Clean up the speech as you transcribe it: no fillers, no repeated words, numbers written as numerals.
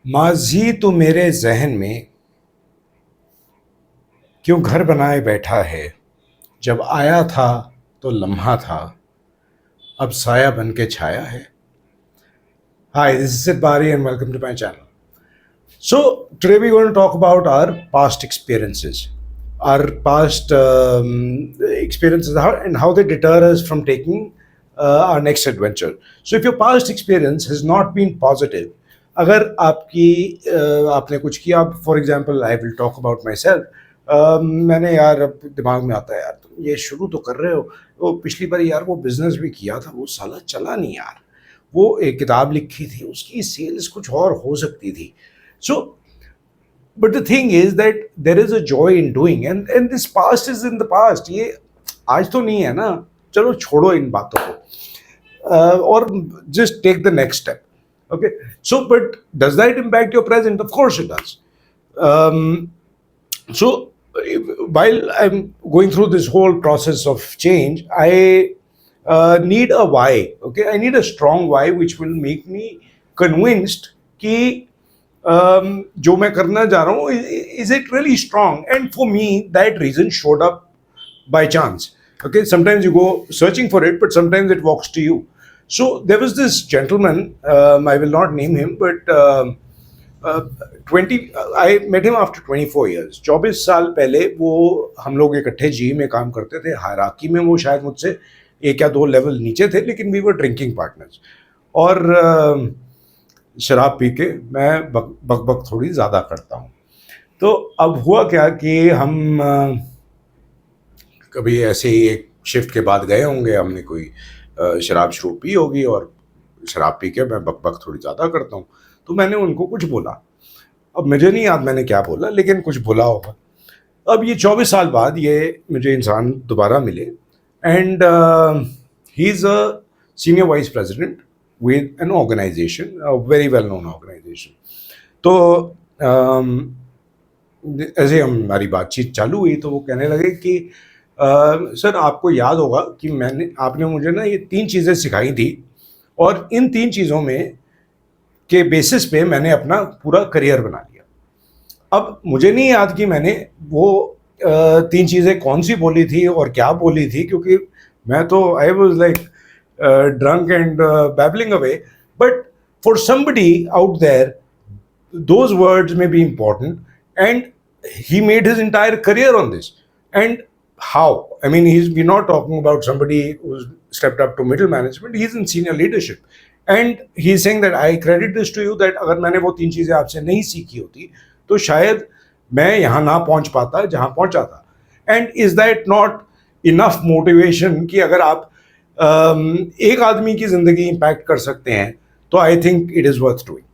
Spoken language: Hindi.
माज़ी तो मेरे ज़हन में क्यों घर बनाए बैठा है। जब आया था तो लम्हा था, अब साया बन के छाया है। Hi, this is Sid Bari and welcome to my channel. So today we're going to talk about our past experiences, our past experiences, and how they deter us from taking our next adventure. So if your past experience has not been positive, अगर आपने कुछ किया, for example I will talk about my self. मैंने यार अब दिमाग में आता है, यार तुम ये शुरू तो कर रहे हो, वो पिछली बार यार वो बिजनेस भी किया था, वो साला चला नहीं यार। वो एक किताब लिखी थी, उसकी सेल्स कुछ और हो सकती थी। So but the thing is that there is a joy in doing, and this past is in the past. ये आज तो नहीं है ना, चलो छोड़ो इन बातों को और just take the next step. Okay, so but does that impact your present? Of course it does. So while I'm going through this whole process of change, I need a why. Okay, I need a strong why which will make me convinced कि जो मैं करना जा रहा हूँ, is it really strong? And for me, that reason showed up by chance. Okay, sometimes you go searching for it, but sometimes it walks to you. So there was this gentleman, I will not name him, but I met him after 24 years. 24 साल पहले वो हम लोग इकट्ठे जी में काम करते थे। हायरार्की में वो शायद मुझसे एक या दो लेवल नीचे थे, लेकिन वी वर ड्रिंकिंग पार्टनर्स। और शराब पी के मैं बक थोड़ी ज़्यादा करता हूँ। तो अब हुआ क्या कि हम कभी ऐसे ही एक शिफ्ट के बाद गए होंगे, हमने कोई शराब शुरू पी होगी, और शराब पी के मैं बक थोड़ी ज़्यादा करता हूँ। तो मैंने उनको कुछ बोला, अब मुझे नहीं याद मैंने क्या बोला, लेकिन कुछ बोला होगा। अब ये 24 साल बाद ये मुझे इंसान दोबारा मिले, and he is a senior vice president with an organisation, very well known organisation. तो ऐसे हमारी बातचीत चालू हुई, तो वो कहने लगे कि सर आपको याद होगा कि आपने मुझे ना ये 3 चीज़ें सिखाई थी, और इन 3 चीज़ों में के बेसिस पे मैंने अपना पूरा करियर बना लिया। अब मुझे नहीं याद कि मैंने वो 3 चीज़ें कौन सी बोली थी और क्या बोली थी, क्योंकि मैं तो I was like drunk and babbling away, but for somebody out there those words may be important, and he made his entire career on this. And how? I mean, we're not talking about somebody who's stepped up to middle management. He's in senior leadership, and he's saying that I credit this to you, that अगर मैंने वो 3 चीज़ें आपसे नहीं सीखी होती तो शायद मैं यहाँ ना पहुँच पाता जहाँ पहुँचा था. And is that not enough motivation कि अगर आप एक आदमी की ज़िंदगी इम्पैक्ट कर सकते हैं, तो I think it is worth doing.